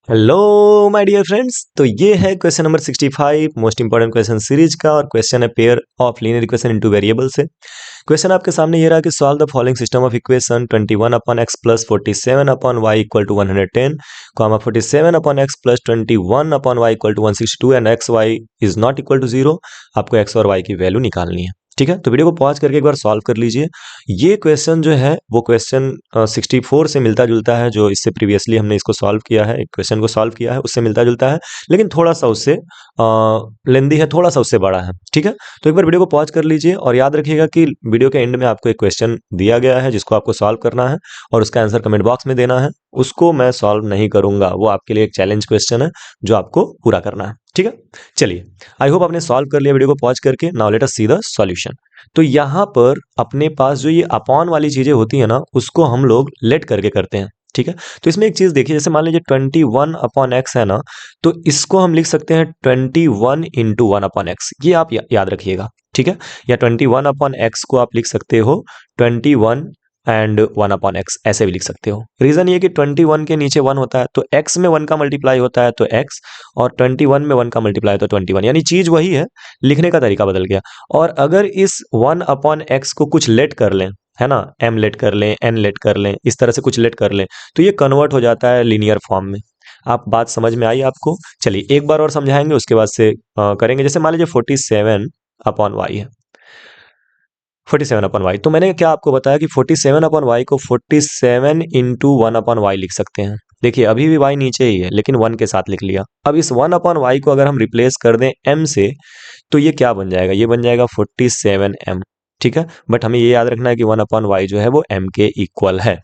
Hello my dear friends. तो ये है question number 65 most important question series का और क्वेश्चन है pair of linear equation in two variable से। क्वेश्चन आपके सामने ये रहा कि solve the following system of equation 21 upon x plus 47 upon y equal to 110 comma 47 upon x plus 21 upon y equal to 162 and x y is not equal to 0। आपको x और Y की value निकालनी है। ठीक है, तो video को pause करके एक बार सॉल्व कर लीजिए। ये क्वेश्चन जो है वो क्वेश्चन 64 से मिलता जुलता है, जो इससे प्रीवियसली हमने इसको सॉल्व किया है, एक क्वेश्चन को सॉल्व किया है, उससे मिलता जुलता है, लेकिन थोड़ा सा उससे लेंदी है, थोड़ा सा उससे बड़ा है। ठीक है, तो एक बार वीडियो को पॉज कर लीजिए और याद रखिएगा कि वीडियो के एंड में आपको एक क्वेश्चन दिया गया है जिसको आपको सॉल्व करना है और उसका आंसर कमेंट बॉक्स में देना है। उसको मैं सॉल्व नहीं करूंगा, वो आपके लिए एक चैलेंज क्वेश्चन है जो आपको पूरा करना है। ठीक है, चलिए, आई होप आपने सॉल्व कर लिया वीडियो को पॉज करके। Now let us see the solution. तो यहाँ पर अपने पास जो ये अपॉन वाली चीजें होती है ना, उसको हम लोग लेट करके करते हैं। ठीक है, तो इसमें एक चीज देखिए, जैसे मान लीजिए 21 अपॉन एक्स है ना, तो इसको हम लिख सकते हैं 21 इंटू 1 अपॉन एक्स। ये आप याद रखिएगा। ठीक है, या 21 अपॉन एक्स को आप लिख सकते हो 21 एंड 1 अपॉन एक्स, ऐसे भी लिख सकते हो। रीजन ये कि 21 के नीचे 1 होता है तो x में 1 का मल्टीप्लाई होता है तो x, और 21 में 1 का मल्टीप्लाई तो 21, यानी चीज वही है, लिखने का तरीका बदल गया। और अगर इस 1 अपॉन एक्स को कुछ लेट कर लें, है ना, m लेट कर लें, n लेट कर लें, इस तरह से कुछ लेट कर लें, तो ये कन्वर्ट हो जाता है लीनियर फॉर्म में। आप बात समझ में आई आपको? चलिए एक बार और समझाएंगे, उसके बाद से करेंगे। जैसे मान लीजिए 47 अपॉन वाई है, 47 अपॉन वाई, तो मैंने क्या आपको बताया कि 47 अपॉन वाई को 47 इंटू 1 अपॉन वाई लिख सकते हैं। देखिए अभी भी वाई नीचे ही है लेकिन 1 के साथ लिख लिया। अब इस 1 अपॉन वाई को अगर हम रिप्लेस कर दें m से, तो ये क्या बन जाएगा? ये बन जाएगा 47m। ठीक है, बट हमें ये याद रखना है कि 1 अपॉन वाई जो है वो m के इक्वल है।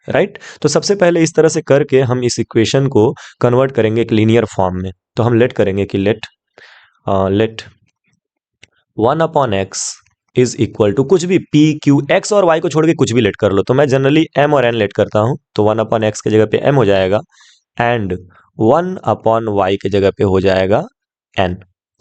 राइट, तो सबसे पहले इस तरह से करके हम इस इक्वेशन को कन्वर्ट करेंगे एक लीनियर फॉर्म में। तो हम लेट करेंगे कि let 1 upon x is equal to कुछ भी p q, x और y को छोड़ के कुछ भी लेट कर लो। तो मैं जनरली m और n लेट करता हूं, तो 1 अपॉन एक्स की जगह पे m हो जाएगा एंड 1 अपॉन y की जगह पे हो जाएगा n।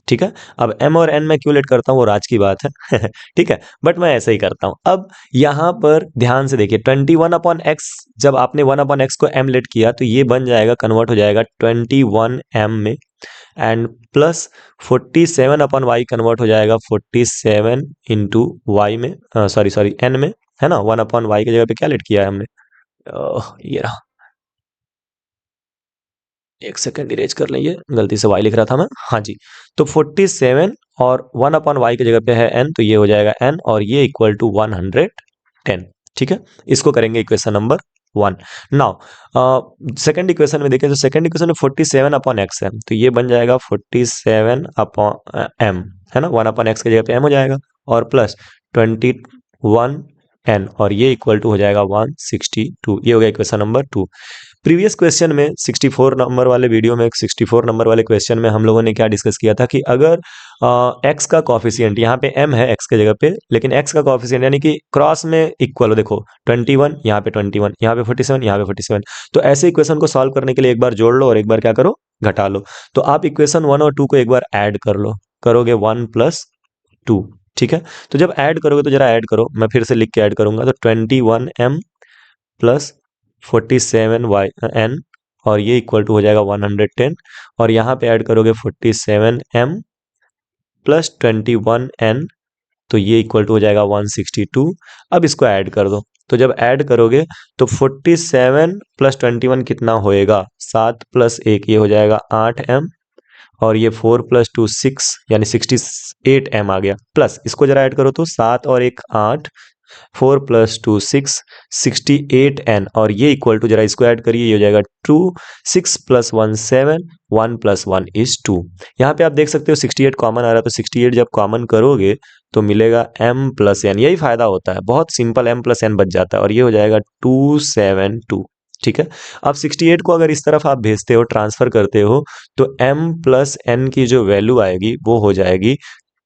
ठीक है, अब m और n मैं क्यों लेट करता हूं वो राज की बात है। ठीक है, बट मैं ऐसे ही करता हूं। अब यहां पर ध्यान से देखिए, 21 अपॉन एक्स, जब आपने 1 अपॉन एक्स को m लेट किया तो ये बन जाएगा, कन्वर्ट हो जाएगा 21m में, and plus 47 upon y convert हो जाएगा 47 इंटू वाई में, सॉरी एन में, है ना। 1 अपॉन वाई की जगह पे क्या लेट किया है हमने, ये रहा, एक सेकंड इरेज कर लेंगे, गलती से वाई लिख रहा था मैं। हाँ जी, तो 47 और 1 अपॉन वाई की जगह पे है एन, तो ये हो जाएगा एन और ये इक्वल टू 110। ठीक है, इसको करेंगे equation number 1। Now second equation में देखें, तो सेकंड इक्वेशन में 47 अपॉन एक्स है, तो ये बन जाएगा 47 अपॉन एम, है ना। 1 अपॉन एक्स की जगह पे एम हो जाएगा और प्लस 21 एन, और ये इक्वल टू हो जाएगा 162। ये हो गया इक्वेशन नंबर 2। प्रीवियस क्वेश्चन में 64 नंबर वाले वीडियो में, 64 नंबर वाले क्वेश्चन में हम लोगों ने क्या डिस्कस किया था कि अगर x का कॉफिशिएंट, यहाँ पे m है x के जगह पे, लेकिन x का कॉफिशिएंट यानी कि क्रॉस में इक्वल हो, देखो 21 यहाँ पे 21, यहाँ पे 47, यहाँ पे 47, तो ऐसे इक्वेशन को सॉल्व करने के लिए एक बार जोड़ लो और एक बार क्या करो, घटा लो। तो आप इक्वेशन 1 और 2 को एक बार ऐड कर लो, करोगे 1 प्लस 2। ठीक है, तो जब ऐड करोगे तो जरा ऐड करो, मैं फिर से लिख के ऐड करूंगा, तो 21m प्लस 47 n, और ये इक्वल टू हो जाएगा 110, और यहाँ पे ऐड करोगे 47m प्लस 21n, तो ये इक्वल टू हो जाएगा 162। अब इसको ऐड कर दो, तो जब ऐड करोगे तो 47 प्लस 21 कितना होएगा, 7 प्लस 1 ये हो जाएगा 8m, और ये 4 प्लस 2 6, यानी 68m आ गया। प्लस इसको जरा ऐड करो तो 7 और 1 8, 4 प्लस 2 6, 68n, और ये इक्वल टू, जरा इसको ऐड करिए, ये हो जाएगा 2, 6 प्लस 1 7, 1 प्लस 1 इज 2। यहाँ पे आप देख सकते हो 68 कॉमन आ रहा है, तो 68 जब कॉमन करोगे तो मिलेगा m प्लस n। यही फायदा होता है, बहुत सिंपल, m प्लस n बच जाता है, और ये हो जाएगा 272। ठीक है, अब 68 को अगर इस तरफ आप भेजते हो, ट्रांसफर करते हो, तो m प्लस n की जो वैल्यू आएगी वो हो जाएगी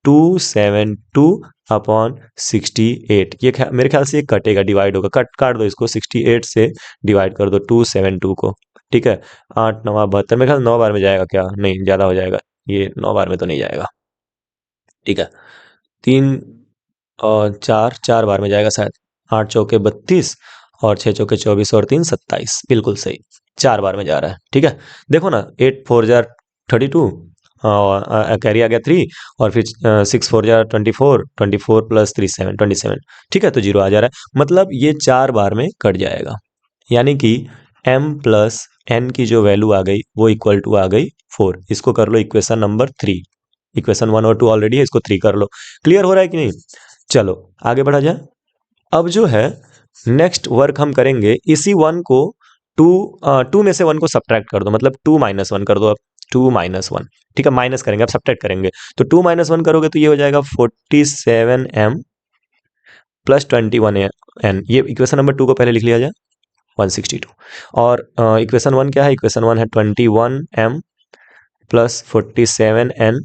272 अपॉन 68। ये मेरे ख्याल से ये कटेगा, डिवाइड होगा, काट दो इसको, 68 से डिवाइड कर दो 272 को। ठीक है, 8 9 72, मेरे ख्याल 9 बार में जाएगा क्या, नहीं ज़्यादा हो जाएगा, ये 9 बार में तो नहीं जाएगा। ठीक है, 3 और 4 बार में जाएगा शायद, 8 चौके 32 और 6 चौके 24 और 3 27, बिल्कुल सही। 4 बार में जा रहा है, ठीक है। देखो ना, 8 4 जार 32, कैरी आ गया 3, और फिर 6 4 जार 24, 24 प्लस 3 7 27, ठीक है, तो 0 आ जा रहा है। मतलब ये 4 बार में कट जाएगा, यानी कि m प्लस n की जो वैल्यू आ गई वो इक्वल टू आ गई 4। इसको कर लो इक्वेशन नंबर 3। इक्वेशन 1 और 2 ऑलरेडी है, इसको 3 कर लो। क्लियर हो रहा है कि नहीं? चलो आगे बढ़ा जाए। अब जो है नेक्स्ट वर्क हम करेंगे, इसी 1 को 2 2 में से 1 को सब्ट्रैक्ट कर दो, मतलब 2 माइनस 1 कर दो। अब 2 माइनस 1, ठीक है, माइनस करेंगे, अब सब्ट्रैक्ट करेंगे। तो 2 माइनस 1 करोगे तो ये हो जाएगा 47m प्लस 21n। ये इक्वेशन नंबर 2 को पहले लिख लिया जाए, 162। और इक्वेशन 1 क्या है? इक्वेशन 1 है 21m प्लस 47n,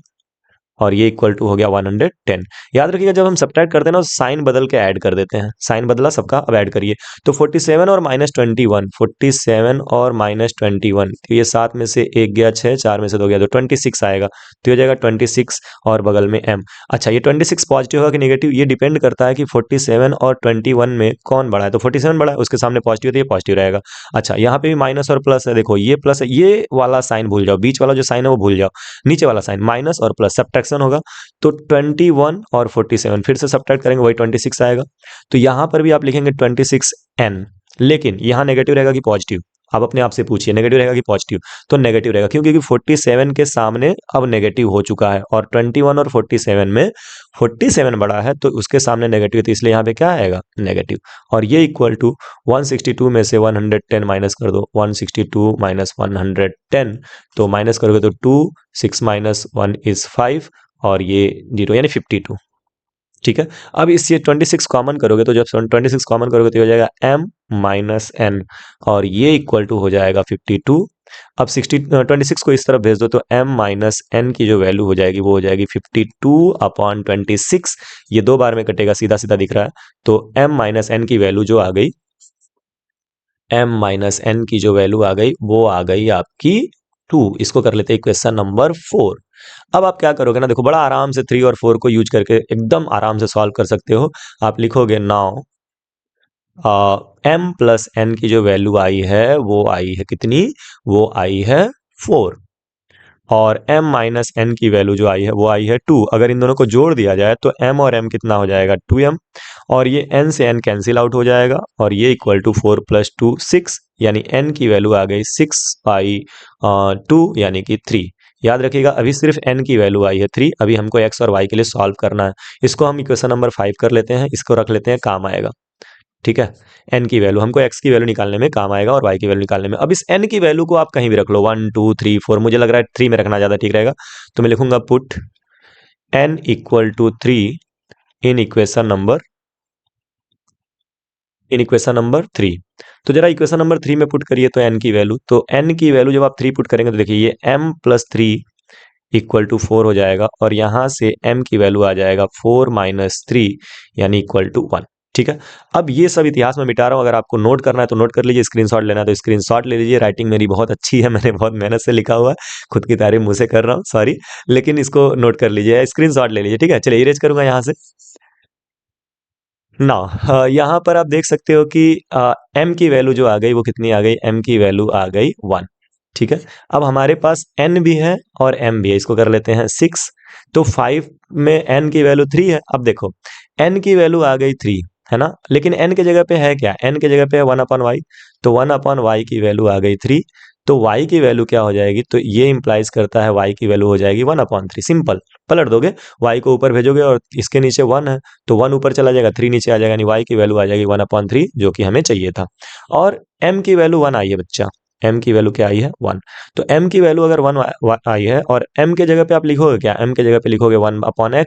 और ये इक्वल टू हो गया 110। याद रखिएगा जब हम सब्ट्रैक्ट करते हैं ना, साइन बदल के ऐड कर देते हैं। साइन बदला सबका, अब ऐड करिए। तो 47 और माइनस 21, 47 और माइनस 21, तो ये 7 में से 1 गया 6, 4 में से 2 गया, तो 26 आएगा। तो ये हो जाएगा 26 और बगल में m। अच्छा, ये 26 पॉजिटिव होगा कि नेगेटिव, ये डिपेंड करता है कि 47 और 21 में कौन बड़ा है। तो 47 बड़ा है, उसके सामने पॉजिटिव है, तो ये पॉजिटिव रहेगा। अच्छा, यहाँ पे भी माइनस और प्लस है, देखो ये प्लस है, ये वाला साइन भूल जाओ, बीच वाला जो साइन है वो भूल जाओ, नीचे वाला साइन माइनस और प्लस, सब्ट्रैक्शन होगा। तो 21 और 47 फिर से सब्ट्रैक्ट करेंगे, वही 26 आएगा। तो यहां पर भी आप लिखेंगे 26n, लेकिन यहां नेगेटिव रहेगा कि पॉजिटिव? आप अपने आप से पूछिए, नेगेटिव रहेगा कि पॉजिटिव? तो नेगेटिव रहेगा, क्यों? क्योंकि 47 के सामने अब नेगेटिव हो चुका है, और 21 और 47 में 47 बड़ा है, तो उसके सामने नेगेटिव, तो इसलिए यहाँ पे क्या आएगा? नेगेटिव। और ये इक्वल टू 162 में से 110 माइनस कर दो, 162 माइनस 110, तो माइनस करोगे तो 2, 6 माइनस 1 इज 5, और ये 0 यानी 52, ठीक है। अब इस ये 26 कॉमन करोगे, तो जब 26 कॉमन करोगे तो हो जाएगा m माइनस n, और ये इक्वल टू हो जाएगा 52। अब 26 को इस तरफ भेज दो, तो m माइनस n की जो वैल्यू हो जाएगी वो हो जाएगी 52 अपॉन 26। ये 2 बार में कटेगा, सीधा सीधा दिख रहा है। तो m माइनस n की वैल्यू जो आ गई, m माइनस n की जो वैल्यू आ गई वो आ गई आपकी 2। इसको कर लेते हैं इक्वेशन नंबर 4। अब आप क्या करोगे ना, देखो बड़ा आराम से 3 और 4 को यूज करके एकदम आराम से सॉल्व कर सकते हो। आप लिखोगे नाउ m प्लस n की जो वैल्यू आई है वो आई है कितनी? वो आई है 4। और m माइनस n की वैल्यू जो आई है वो आई है 2। अगर इन दोनों को जोड़ दिया जाए तो m और m कितना हो जाएगा? 2m, और ये n से n कैंसिल आउट हो जाएगा, और ये इक्वल टू 4 प्लस 2 6, यानी n की वैल्यू आ गई 6/2 यानी कि 3। याद रखिएगा अभी सिर्फ n की वैल्यू आई है 3, अभी हमको x और y के लिए सॉल्व करना है। इसको हम इक्वेशन नंबर 5 कर लेते हैं, इसको रख लेते हैं, काम आएगा, ठीक है। n की वैल्यू हमको x की वैल्यू निकालने में काम आएगा, और y की वैल्यू निकालने में। अब इस n की वैल्यू को आप कहीं भी रख लो, 1 2 3 4, मुझे लग रहा है 3 में रखना ज़्यादा ठीक रहेगा। तो मैं लिखूंगा put n equal to 3 in equation number 3। तो जरा इक्वेशन नंबर 3 में पुट करिए तो n की वैल्यू, तो n की वैल्यू जब आप 3 पुट करेंगे तो देखिए ये m प्लस 3 इक्वल टू 4 हो जाएगा, और यहाँ से m की वैल्यू आ जाएगा 4 माइनस 3 यानी इक्वल टू 1, ठीक है। अब ये सब इतिहास में मिटा रहा हूँ, अगर आपको नोट करना है तो नोट कर लीजिए, स्क्रीनशॉट लेना है तो स्क्रीनशॉट ले लीजिए। राइटिंग मेरी बहुत अच्छी है, मैंने बहुत मेहनत से लिखा हुआ है, खुद की तारीफ मुझे कर रहा हूँ, सॉरी, लेकिन इसको नोट कर लीजिए, स्क्रीनशॉट ले लीजिए, ठीक है। चलिए इरेज करूंगा यहाँ से ना। यहाँ पर आप देख सकते हो कि m की वैल्यू जो आ गई वो कितनी आ गई? m की वैल्यू आ गई 1, ठीक है। अब हमारे पास n भी है और m भी है, इसको कर लेते हैं 6। तो 5 में n की वैल्यू 3 है। अब देखो n की वैल्यू आ गई 3, है ना, लेकिन n के जगह पे है क्या? n के जगह पे है 1 अपॉन वाई, तो 1 अपॉन वाई की वैल्यू आ गई 3। तो y की वैल्यू क्या हो जाएगी? तो ये इंप्लाइज करता है y की वैल्यू हो जाएगी 1 अपॉन 3। सिंपल, पलट दोगे, y को ऊपर भेजोगे और इसके नीचे 1 है, तो 1 ऊपर चला जाएगा, 3 नीचे आ जाएगा, यानी y की वैल्यू आ जाएगी 1 अपॉन 3, जो कि हमें चाहिए था। और m की वैल्यू 1 आई है बच्चा, m की वैल्यू क्या आई है? 1। तो m की वैल्यू अगर 1 आई है, और m के जगह पे आप लिखोगे क्या? m के जगह पे लिखोगे 1 अपॉन x,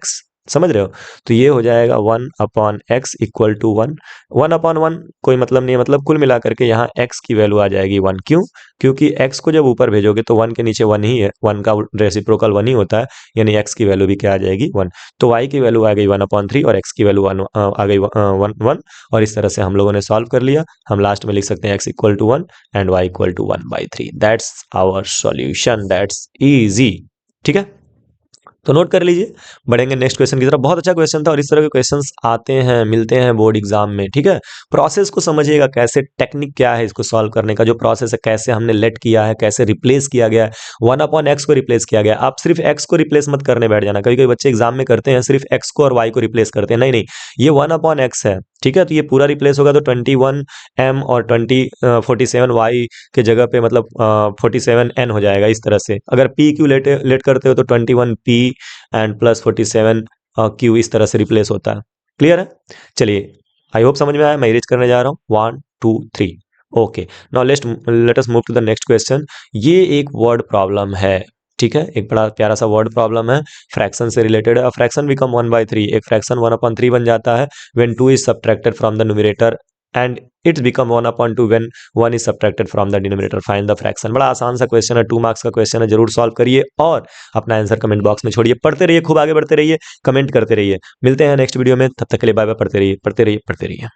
समझ रहे हो? तो ये हो जाएगा 1 upon x equal to 1। 1 upon 1 कोई मतलब नहीं है, मतलब कुल मिलाकर के यहाँ x की वैल्यू आ जाएगी 1। क्यों? क्योंकि x को जब ऊपर भेजोगे तो 1 के नीचे 1 ही है, 1 का रेसिप्रोकल 1 ही होता है, यानी x की वैल्यू भी क्या आ जाएगी? 1। तो y की वैल्यू आ गई 1 अपॉन 3, और x की वैल्यू आ गई 1। और इस तरह से हम लोगों ने सॉल्व कर लिया। हम लास्ट में लिख सकते हैं x equal to 1 and y equal to 1/3। That's our solution, that's easy, ठीक है। तो नोट कर लीजिए। बढ़ेंगे नेक्स्ट क्वेश्चन की तरफ। बहुत अच्छा क्वेश्चन था और इस तरह के क्वेश्चंस आते हैं, मिलते हैं बोर्ड एग्जाम में, ठीक है। प्रोसेस को समझिएगा, कैसे टेक्निक क्या है इसको सॉल्व करने का, जो प्रोसेस है, कैसे हमने लेट किया है, कैसे रिप्लेस किया गया है, 1/x को रिप्लेस किया गया है। आप सिर्फ x को रिप्लेस मत करने बैठ जाना। कभी कभी बच्चे एग्जाम में करते हैं सिर्फ x को और y को रिप्लेस करते हैं। नहीं नहीं, ये 1/x है, ठीक है। तो ये पूरा रिप्लेस होगा तो 21m और 47y के जगह पे मतलब 47n हो जाएगा इस तरह से। अगर p q लेट लेट करते हो तो 21p एंड प्लस 47 q इस तरह से रिप्लेस होता है। क्लियर है? चलिए, आई होप समझ में आया। मैं इरेज करने जा रहा हूँ 1 2 3। Okay, now let us move to the next question. ये एक वर्ड प्रॉब्लम है, ठीक है। एक बड़ा प्यारा सा वर्ड प्रॉब्लम है, फ्रैक्शन से रिलेटेड है। फ्रैक्शन बिकम 1/3, एक फ्रैक्शन 1/3 बन जाता है when 2 is subtracted from the numerator and it's become 1/2 when 1 is subtracted from the denominator. Find the fraction. बड़ा आसान सा क्वेश्चन है, 2 मार्क्स का क्वेश्चन है। जरूर सॉल्व करिए और अपना आंसर कमेंट बॉक्स में छोड़िए। पढ़ते रहिए, खूब आगे बढ़ते रहिए, कमेंट करते रहिए। मिलते हैं नेक्स्ट वीडियो में, तब तक के लिए बाय बाय। पढ़ते रहिए, पढ़ते रहिए, पढ़ते रहिए।